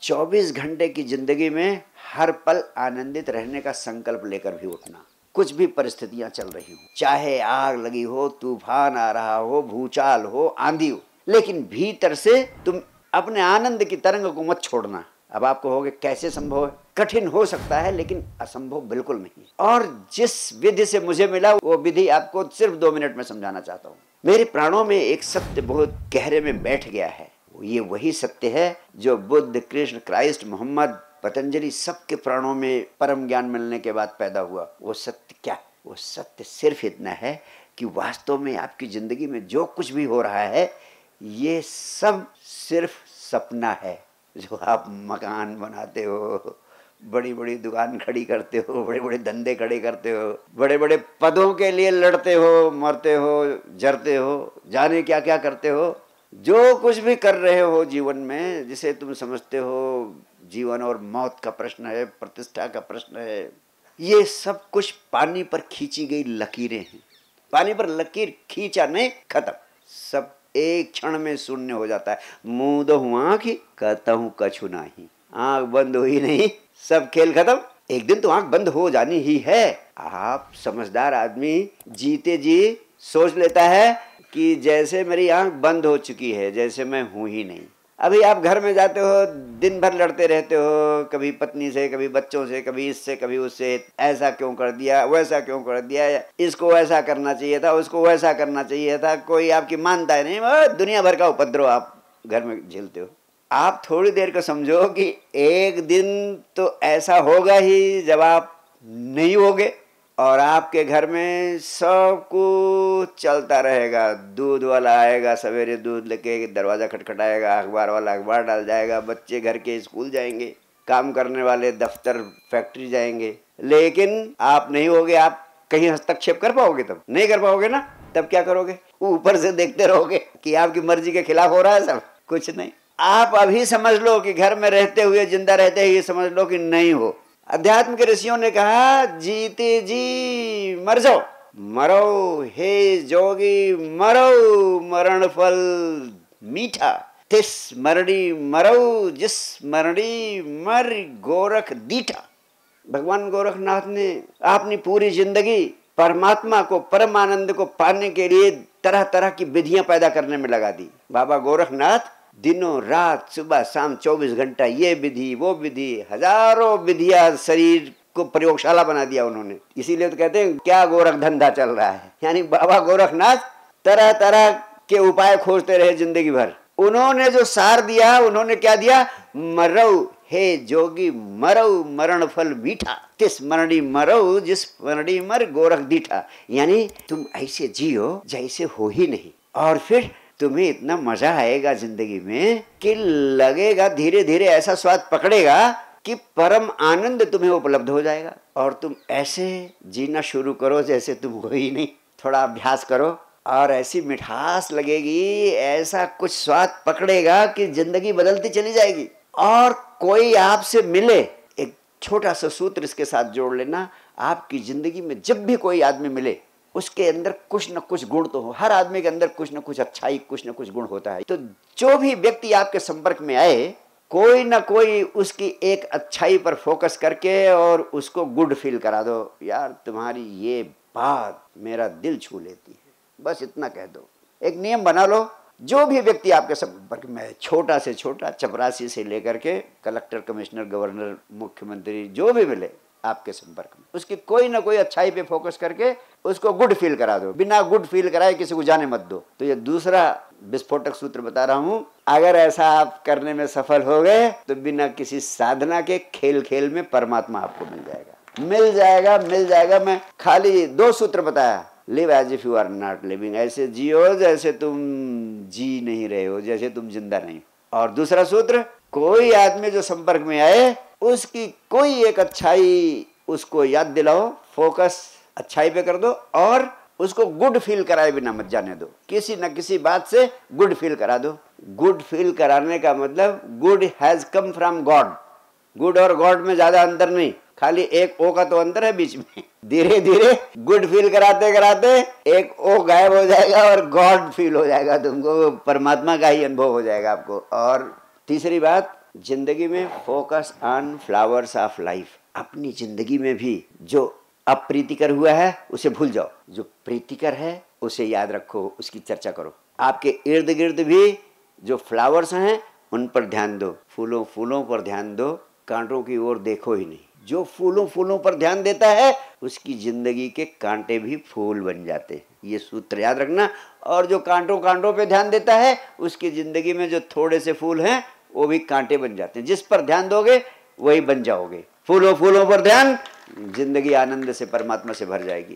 24 घंटे की जिंदगी में हर पल आनंदित रहने का संकल्प लेकर भी उठना। कुछ भी परिस्थितियां चल रही हो, चाहे आग लगी हो, तूफान आ रहा हो, भूचाल हो, आंधी हो, लेकिन भीतर से तुम अपने आनंद की तरंग को मत छोड़ना। अब आप कहोगे कैसे संभव है? कठिन हो सकता है लेकिन असंभव बिल्कुल नहीं। और जिस विधि से मुझे मिला वो विधि आपको सिर्फ 2 मिनट में समझाना चाहता हूँ। मेरे प्राणों में एक सत्य बहुत गहरे में बैठ गया है। ये वही सत्य है जो बुद्ध, कृष्ण, क्राइस्ट, मोहम्मद, पतंजलि सबके प्राणों में परम ज्ञान मिलने के बाद पैदा हुआ। वो सत्य क्या? वो सत्य सिर्फ इतना है कि वास्तव में आपकी जिंदगी में जो कुछ भी हो रहा है ये सब सिर्फ सपना है। जो आप मकान बनाते हो, बड़ी बड़ी दुकान खड़ी करते हो, बड़े बड़े धंधे खड़े करते हो, बड़े बड़े पदों के लिए लड़ते हो, मरते हो, जरते हो, जाने क्या क्या करते हो, जो कुछ भी कर रहे हो जीवन में, जिसे तुम समझते हो जीवन और मौत का प्रश्न है, प्रतिष्ठा का प्रश्न है, ये सब कुछ पानी पर खींची गई लकीरें हैं। पानी पर लकीर खींचा नहीं, खत्म, सब एक क्षण में शून्य हो जाता है। मुंह दो हुआ कि कहता हूं कछु नहीं, आंख बंद हुई नहीं, सब खेल खत्म। एक दिन तो आंख बंद हो जानी ही है। आप समझदार आदमी जीते जी सोच लेता है कि जैसे मेरी आंख बंद हो चुकी है, जैसे मैं हूं ही नहीं। अभी आप घर में जाते हो, दिन भर लड़ते रहते हो, कभी पत्नी से, कभी बच्चों से, कभी इससे, कभी उससे, ऐसा क्यों कर दिया, वैसा क्यों कर दिया, इसको ऐसा करना चाहिए था, उसको वैसा करना चाहिए था, कोई आपकी मानता है नहीं, दुनिया भर का उपद्रव आप घर में झेलते हो। आप थोड़ी देर को समझो कि एक दिन तो ऐसा होगा ही जब आप नहीं होगे और आपके घर में सब कुछ चलता रहेगा। दूध वाला आएगा, सवेरे दूध लेके दरवाज़ा खटखटाएगा, अखबार वाला अखबार डाल जाएगा, बच्चे घर के स्कूल जाएंगे, काम करने वाले दफ्तर फैक्ट्री जाएंगे, लेकिन आप नहीं होगे। आप कहीं हस्तक्षेप कर पाओगे? तब नहीं कर पाओगे ना। तब क्या करोगे? ऊपर से देखते रहोगे कि आपकी मर्जी के खिलाफ हो रहा है सब कुछ नहीं। आप अभी समझ लो कि घर में रहते हुए, जिंदा रहते हुए समझ लो कि नहीं हो। अध्यात्म के ऋषियों ने कहा जीते जी मर जाओ, मरो हे जोगी मरो, मरण फल मीठा, तिस मरणी मरो, जिस मरणी मर गोरख दीठा। भगवान गोरखनाथ ने अपनी पूरी जिंदगी परमात्मा को, परम आनंद को पाने के लिए तरह तरह की विधियां पैदा करने में लगा दी। बाबा गोरखनाथ दिनों रात, सुबह शाम 24 घंटा ये विधि वो विधि, हजारों विधियां, शरीर को प्रयोगशाला बना दिया उन्होंने। इसीलिए तो कहते हैं क्या गोरख धंधा चल रहा है। यानी बाबा गोरखनाथ तरह तरह के उपाय खोजते रहे जिंदगी भर। उन्होंने जो सार दिया, उन्होंने क्या दिया? मरऊ हे जोगी मरऊ, मरण फल मीठा, तिस मरणी मरऊ, जिस मरणी मर गोरख दीठा। यानी तुम ऐसे जियो जैसे हो ही नहीं, और फिर तुम्हें इतना मजा आएगा जिंदगी में कि लगेगा, धीरे धीरे ऐसा स्वाद पकड़ेगा कि परम आनंद तुम्हें उपलब्ध हो जाएगा। और तुम ऐसे जीना शुरू करो जैसे तुम हो ही नहीं। थोड़ा अभ्यास करो और ऐसी मिठास लगेगी, ऐसा कुछ स्वाद पकड़ेगा कि जिंदगी बदलती चली जाएगी। और कोई आपसे मिले, एक छोटा सा सूत्र इसके साथ जोड़ लेना, आपकी जिंदगी में जब भी कोई आदमी मिले उसके अंदर कुछ न कुछ गुण तो हो। हर आदमी के अंदर कुछ न कुछ अच्छाई, कुछ न कुछ गुण होता है। तो जो भी व्यक्ति आपके संपर्क में आए, कोई ना कोई उसकी एक अच्छाई पर फोकस करके और उसको गुड फील करा दो। यार तुम्हारी ये बात मेरा दिल छू लेती है, बस इतना कह दो। एक नियम बना लो, जो भी व्यक्ति आपके संपर्क में है, छोटा से छोटा, चपरासी से लेकर के कलेक्टर, कमिश्नर, गवर्नर, मुख्यमंत्री, जो भी मिले आपके संपर्क में, उसकी कोई ना कोई अच्छाई पे फोकस करके उसको गुड फील करा दो। बिना गुड फील कराए किसी को जाने मत दो। तो ये दूसरा विस्फोटक सूत्र बता रहा हूं। अगर ऐसा आप करने में सफल हो गए तो बिना किसी साधना के खेल खेल में परमात्मा आपको मिल जाएगा, मिल जाएगा, मिल जाएगा। मैं खाली 2 सूत्र बताया। Live as if you are not living, ऐसे जियो जैसे तुम जी नहीं रहे हो, जैसे तुम जिंदा नहीं। और दूसरा सूत्र, कोई आदमी जो संपर्क में आए उसकी कोई एक अच्छाई उसको याद दिलाओ, फोकस अच्छाई पे कर दो और उसको गुड फील कराए बिना मत जाने दो। किसी न किसी बात से गुड फील करा दो। गुड फील कराने का मतलब good has come from God. Good और गॉड में ज्यादा अंतर नहीं, खाली एक ओ का तो अंतर है बीच में। धीरे धीरे गुड फील कराते कराते एक ओ गायब हो जाएगा और गॉड फील हो जाएगा, तुमको परमात्मा का ही अनुभव हो जाएगा आपको। और तीसरी बात, जिंदगी में focus on flowers of life. अपनी जिंदगी में भी जो अप्रीतिकर हुआ है उसे भूल जाओ, जो प्रीतिकर है उसे याद रखो, उसकी चर्चा करो। आपके इर्द गिर्द भी जो फ्लावर्स हैं उन पर ध्यान दो, फूलों फूलों पर ध्यान दो, कांटों की ओर देखो ही नहीं। जो फूलों फूलों पर ध्यान देता है उसकी जिंदगी के कांटे भी फूल बन जाते हैं, ये सूत्र याद रखना। और जो कांटों कांटों पे ध्यान देता है उसकी जिंदगी में जो थोड़े से फूल हैं वो भी कांटे बन जाते हैं। जिस पर ध्यान दोगे वही बन जाओगे। फूलों फूलों पर ध्यान, जिंदगी आनंद से परमात्मा से भर जाएगी।